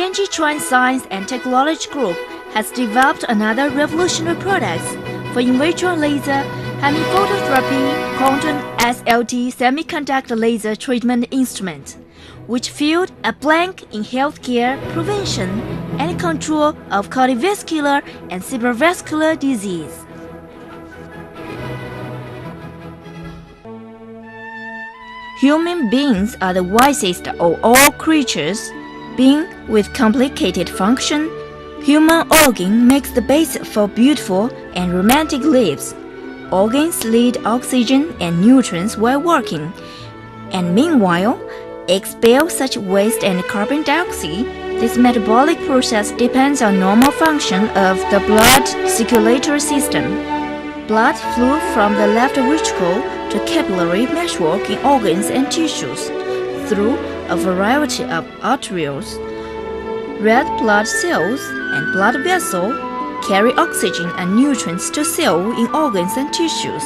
Tianji Science and Technology Group has developed another revolutionary product for in vitro laser hemiphototherapy quantum SLT semiconductor laser treatment instrument, which filled a blank in healthcare prevention and control of cardiovascular and cerebrovascular disease. Human beings are the wisest of all creatures. Being with complicated function, human organ makes the basis for beautiful and romantic lives. Organs lead oxygen and nutrients while working, and meanwhile, expel such waste and carbon dioxide. This metabolic process depends on normal function of the blood circulatory system. Blood flow from the left ventricle to capillary meshwork in organs and tissues through a variety of arterioles. Red blood cells and blood vessels carry oxygen and nutrients to cells in organs and tissues,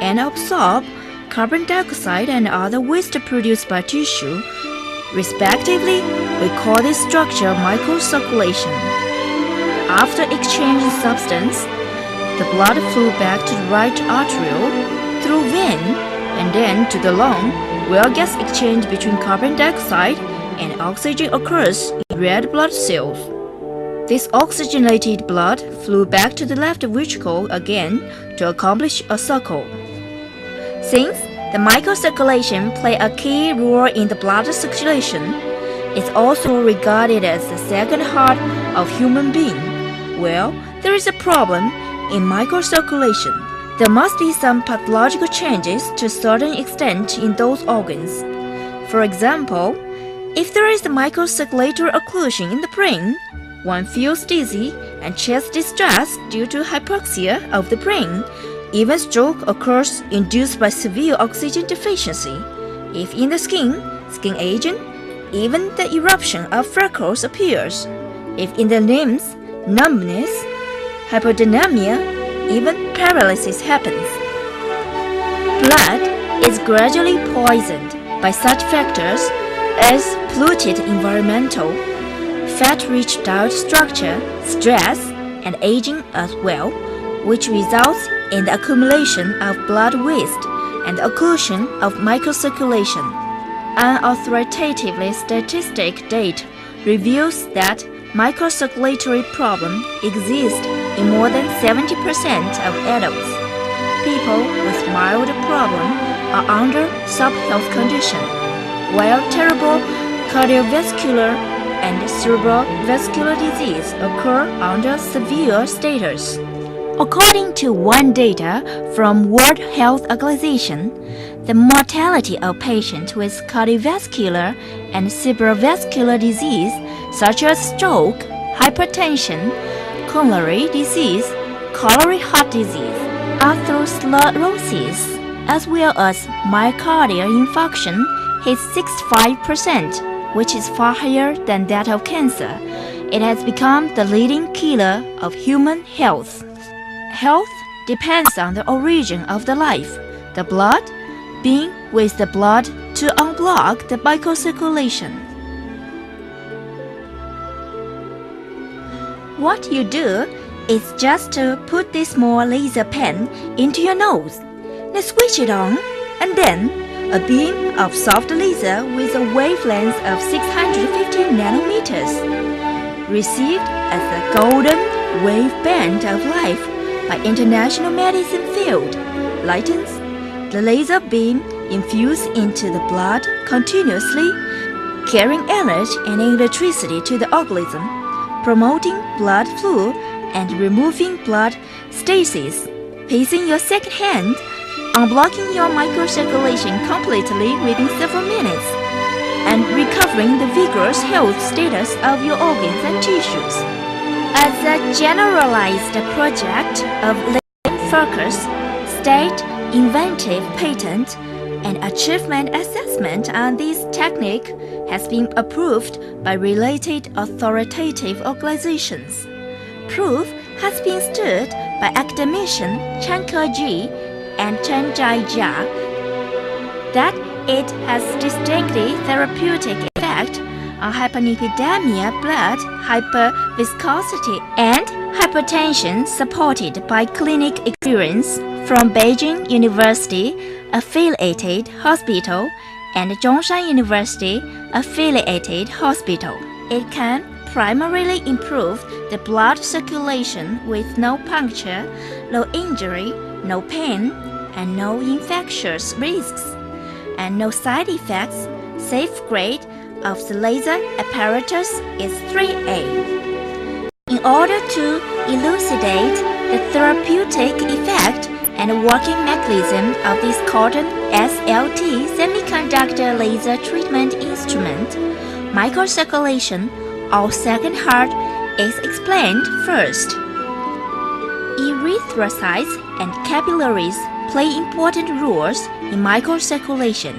and absorb carbon dioxide and other waste produced by tissue. Respectively, we call this structure microcirculation. After exchanging substance, the blood flows back to the right arteriole through vein and then to the lung, where gas exchange between carbon dioxide and oxygen occurs in red blood cells. This oxygenated blood flew back to the left ventricle again to accomplish a circle. Since the microcirculation plays a key role in the blood circulation, it's also regarded as the second heart of human being. Well, there is a problem in microcirculation. There must be some pathological changes to a certain extent in those organs. For example, if there is a microcirculatory occlusion in the brain, one feels dizzy and chest distress due to hypoxia of the brain. Even stroke occurs induced by severe oxygen deficiency. If in the skin aging, even the eruption of freckles appears. If in the limbs, numbness, hypodynamia, even paralysis happens. Blood is gradually poisoned by such factors as polluted environmental, fat-rich diet structure, stress, and aging as well, which results in the accumulation of blood waste and the occlusion of microcirculation. An authoritative statistic data reveals that microcirculatory problem exists in more than 70% of adults. People with mild problem are under sub-health condition, while terrible cardiovascular and cerebrovascular disease occur under severe status. According to one data from World Health Organization, the mortality of patients with cardiovascular and cerebrovascular disease such as stroke, hypertension, coronary disease, coronary heart disease, atherosclerosis, as well as myocardial infarction hits 65%, which is far higher than that of cancer. It has become the leading killer of human health. Health depends on the origin of the life, the blood, being with the blood to unblock the microcirculation. What you do is just to put this small laser pen into your nose. Now switch it on, and then a beam of soft laser with a wavelength of 650 nanometers, received as the golden wave band of life by international medicine field, lightens. The laser beam infuses into the blood continuously, carrying energy and electricity to the organism, promoting blood flow and removing blood stasis, placing your second hand, unblocking your microcirculation completely within several minutes, and recovering the vigorous health status of your organs and tissues. As a generalized project of focus, state, inventive patent, and achievement assessment on this technique has been approved by related authoritative organizations. Proof has been stood by academician Chanke-ji and Chen Jia that it has distinctly therapeutic effect on hyperlipidemia, blood hyperviscosity, and hypertension supported by clinic experience from Beijing University Affiliated Hospital and Zhongshan University Affiliated Hospital. It can primarily improve the blood circulation with no puncture, no injury, no pain, and no infectious risks, and no side effects. Safe grade of the laser apparatus is 3A. In order to elucidate the therapeutic effect and working mechanism of this cotton SLT semiconductor laser treatment instrument, microcirculation, or second heart, is explained first. Erythrocytes and capillaries play important roles in microcirculation.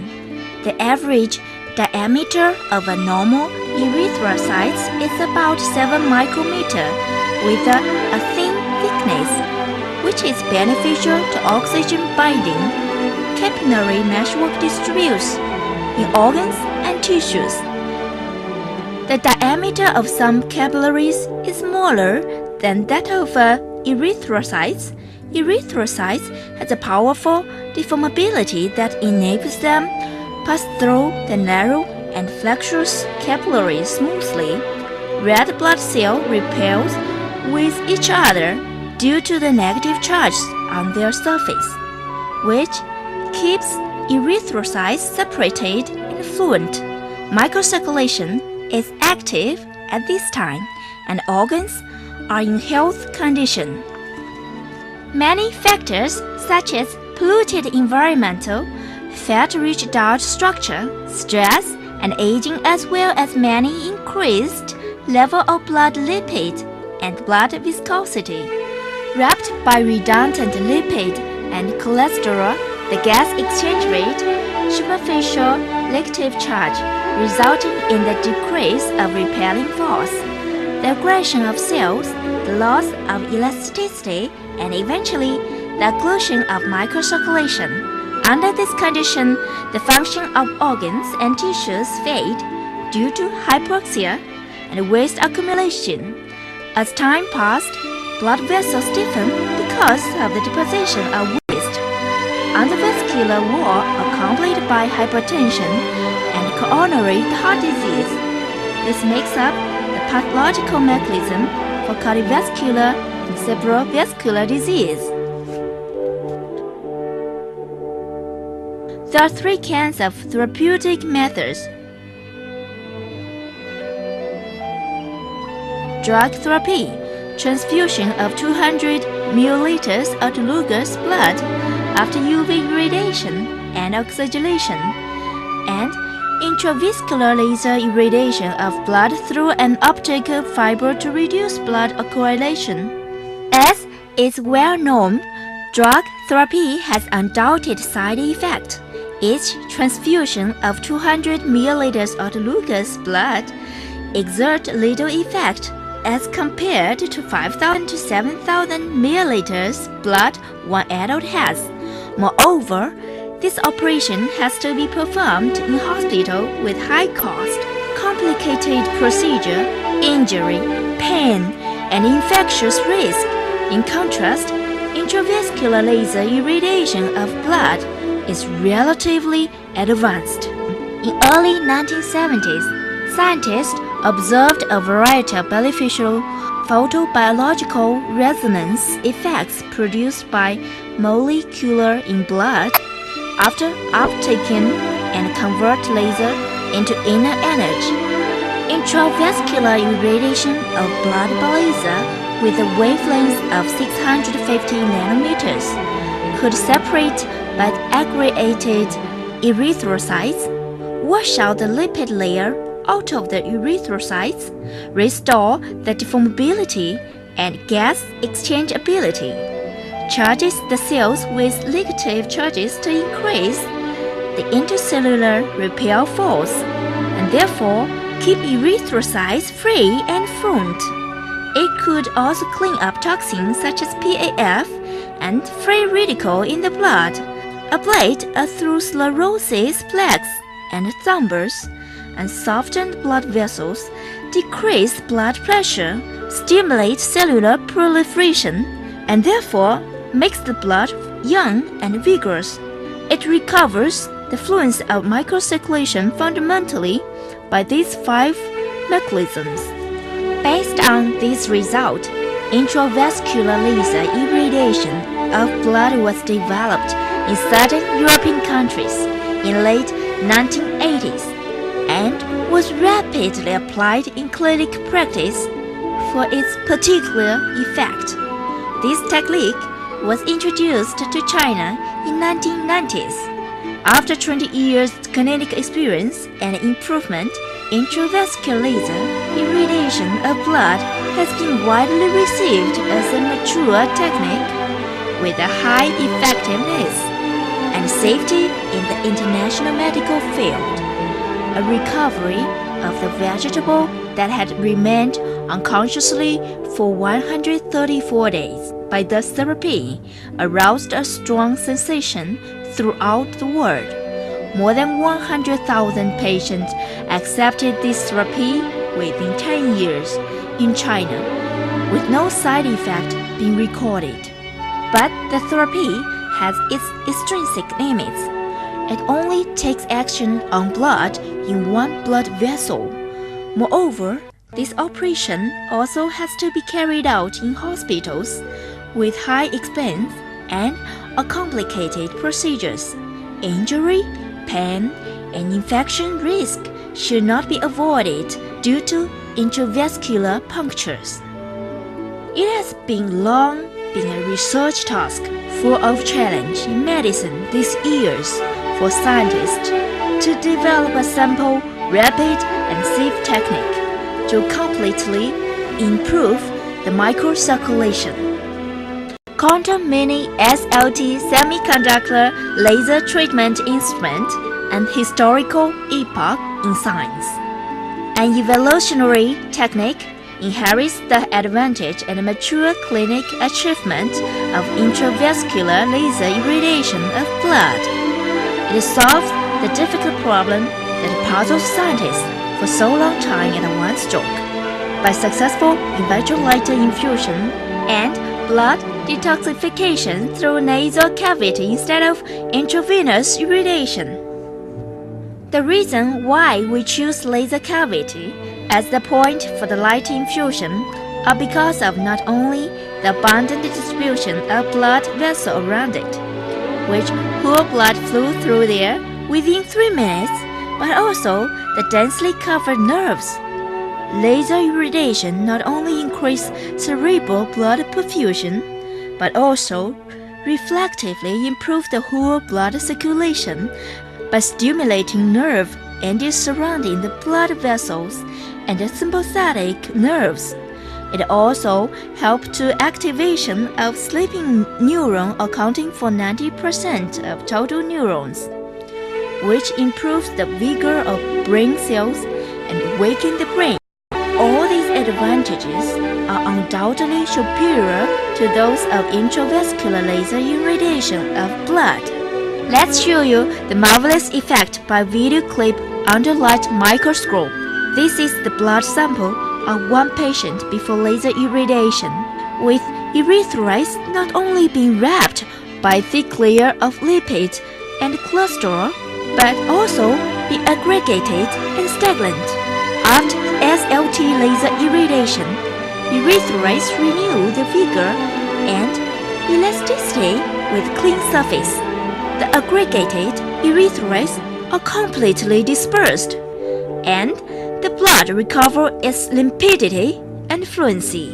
The average diameter of a normal erythrocyte is about 7 micrometers with a thin thickness, which is beneficial to oxygen binding. Capillary meshwork distributes in organs and tissues. The diameter of some capillaries is smaller than that of erythrocytes. Erythrocytes has a powerful deformability that enables them pass through the narrow and flexuous capillaries smoothly. Red blood cells repels with each other due to the negative charge on their surface, which keeps erythrocytes separated and fluent. Microcirculation is active at this time, and organs are in health condition. Many factors such as polluted environmental, fat-rich diet structure, stress, and aging, as well as many increased level of blood lipid and blood viscosity. Wrapped by redundant lipid and cholesterol, the gas exchange rate, superficial negative charge, resulting in the decrease of repelling force, the aggression of cells, the loss of elasticity, and eventually the occlusion of microcirculation. Under this condition, the function of organs and tissues fade due to hypoxia and waste accumulation. As time passed, blood vessels stiffen because of the deposition of waste on the vascular wall accompanied by hypertension and coronary heart disease. This makes up the pathological mechanism for cardiovascular and cerebrovascular disease. There are 3 kinds of therapeutic methods. Drug therapy, transfusion of 200 milliliters autologous blood after UV irradiation and oxygenation, and intravascular laser irradiation of blood through an optical fiber to reduce blood coagulation. As is well known, drug therapy has undoubted side effects. Each transfusion of 200 milliliters autologous blood exerts little effect as compared to 5,000 to 7,000 milliliters blood one adult has. Moreover, this operation has to be performed in hospital with high cost, complicated procedure, injury, pain, and infectious risk. In contrast, intravascular laser irradiation of blood is relatively advanced. In early 1970s, scientists observed a variety of beneficial photobiological resonance effects produced by molecular in blood after uptaking and convert laser into inner energy. Intravascular irradiation of blood by laser with a wavelength of 650 nanometers could separate by aggregated erythrocytes, wash out the lipid layer out of the erythrocytes, restore the deformability and gas exchangeability, charges the cells with negative charges to increase the intercellular repel force, and therefore keep erythrocytes free and fluent. It could also clean up toxins such as PAF and free radical in the blood, ablate atherosclerosis plaques and thrombus, and soften blood vessels, decrease blood pressure, stimulate cellular proliferation, and therefore makes the blood young and vigorous. It recovers the fluency of microcirculation fundamentally by these 5 mechanisms. Based on this result, intravascular laser irradiation of blood was developed in certain European countries in late 1980s and was rapidly applied in clinic practice for its particular effect. This technique was introduced to China in 1990s. After 20 years clinical experience and improvement, intravascular laser irradiation of blood has been widely received as a mature technique with a high effectiveness and safety in the international medical field. A recovery of the vegetable that had remained unconsciously for 134 days by the therapy aroused a strong sensation throughout the world. More than 100,000 patients accepted this therapy within 10 years in China, with no side effect being recorded. But the therapy has its extrinsic limits. It only takes action on blood in one blood vessel. Moreover, this operation also has to be carried out in hospitals with high expense and complicated procedures. Injury, pain, and infection risk should not be avoided due to intravascular punctures. It has long been a research task full of challenge in medicine these years for scientists to develop a simple, rapid, and safe technique to completely improve the microcirculation. Quantum Mini SLT semiconductor laser treatment instrument, an historical epoch in science. An evolutionary technique inherits the advantage and mature clinic achievement of intravascular laser irradiation of blood. It solves the difficult problem that puzzles scientists for so long time at one stroke by successful electrolyte infusion and blood detoxification through nasal cavity instead of intravenous irradiation. The reason why we choose laser cavity as the point for the light infusion are because of not only the abundant distribution of blood vessels around it, which whole blood flew through there within 3 minutes, but also the densely covered nerves. Laser irradiation not only increases cerebral blood perfusion, but also reflectively improves the whole blood circulation by stimulating nerve endings surrounding the blood vessels and the sympathetic nerves. It also helps to activation of sleeping neuron accounting for 90% of total neurons, which improves the vigor of brain cells and wakens the brain. All these advantages are undoubtedly superior to those of intravascular laser irradiation of blood. Let's show you the marvelous effect by video clip under light microscope. This is the blood sample of one patient before laser irradiation, with erythrocytes not only being wrapped by a thick layer of lipids and cholesterol, but also be aggregated and stagnant. After SLT laser irradiation, erythrocytes renew the vigor and elasticity with clean surface. The aggregated erythrocytes are completely dispersed, and the blood recovers its limpidity and fluency.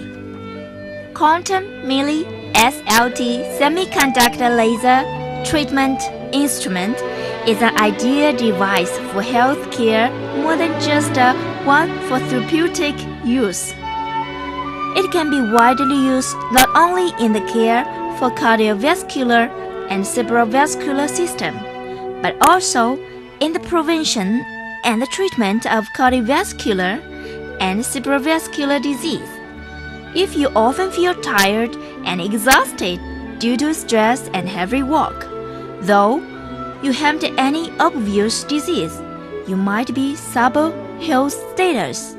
Quantum Mini SLT semiconductor laser treatment instrument is an ideal device for health care more than just one for therapeutic use. It can be widely used not only in the care for cardiovascular and cerebrovascular system, but also in the prevention and the treatment of cardiovascular and cerebrovascular disease. If you often feel tired and exhausted due to stress and heavy work, though you haven't any obvious disease, you might be sub-health status.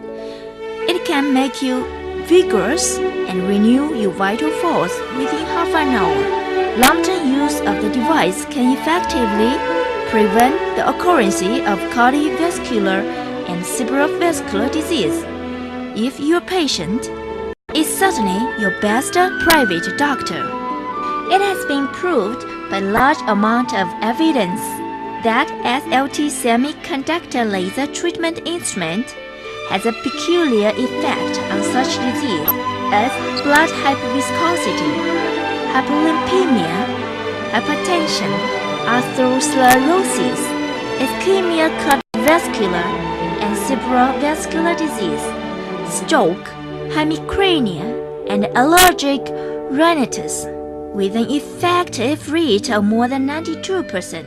It can make you vigorous and renew your vital force within half an hour. Long-term use of the device can effectively prevent the occurrence of cardiovascular and cerebrovascular disease. If your patient is certainly your best private doctor. It has been proved by large amount of evidence that SLT semiconductor laser treatment instrument has a peculiar effect on such disease as blood hyperviscosity, hypolipemia, hypertension, atherosclerosis, ischemia cardiovascular and cerebrovascular disease, stroke, hemicrania, and allergic rhinitis, with an effective rate of more than 92%.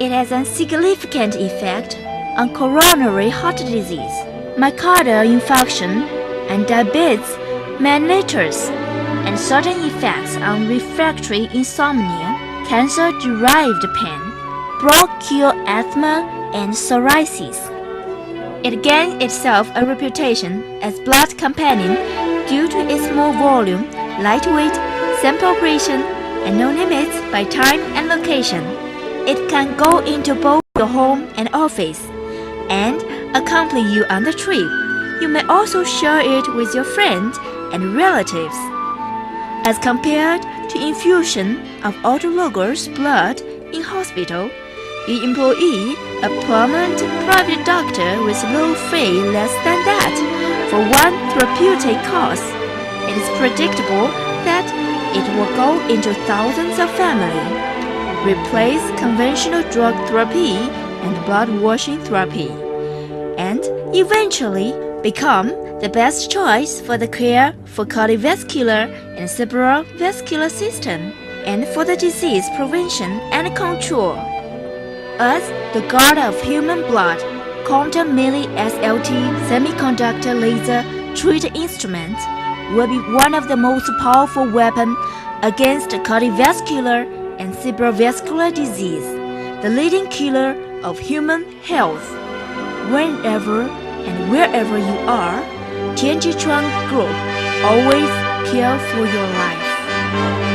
It has a significant effect on coronary heart disease, myocardial infarction, and diabetes mellitus, and certain effects on refractory insomnia, cancer-derived pain, bronchial asthma, and psoriasis. It gained itself a reputation as blood companion due to its small volume, lightweight, simple operation, and no limits by time and location. It can go into both your home and office and accompany you on the trip. You may also share it with your friends and relatives. As compared to infusion of autologous blood in hospital, you employ a permanent private doctor with low fee less than that for one therapeutic course. It is predictable that it will go into thousands of families, replace conventional drug therapy and blood washing therapy, and eventually become the best choice for the care for cardiovascular and cerebrovascular system and for the disease prevention and control. As the god of human blood, quantum milli SLT semiconductor laser treat instrument will be one of the most powerful weapons against cardiovascular and cerebrovascular disease, the leading killer of human health. Whenever and wherever you are, Tianji Group always care for your life.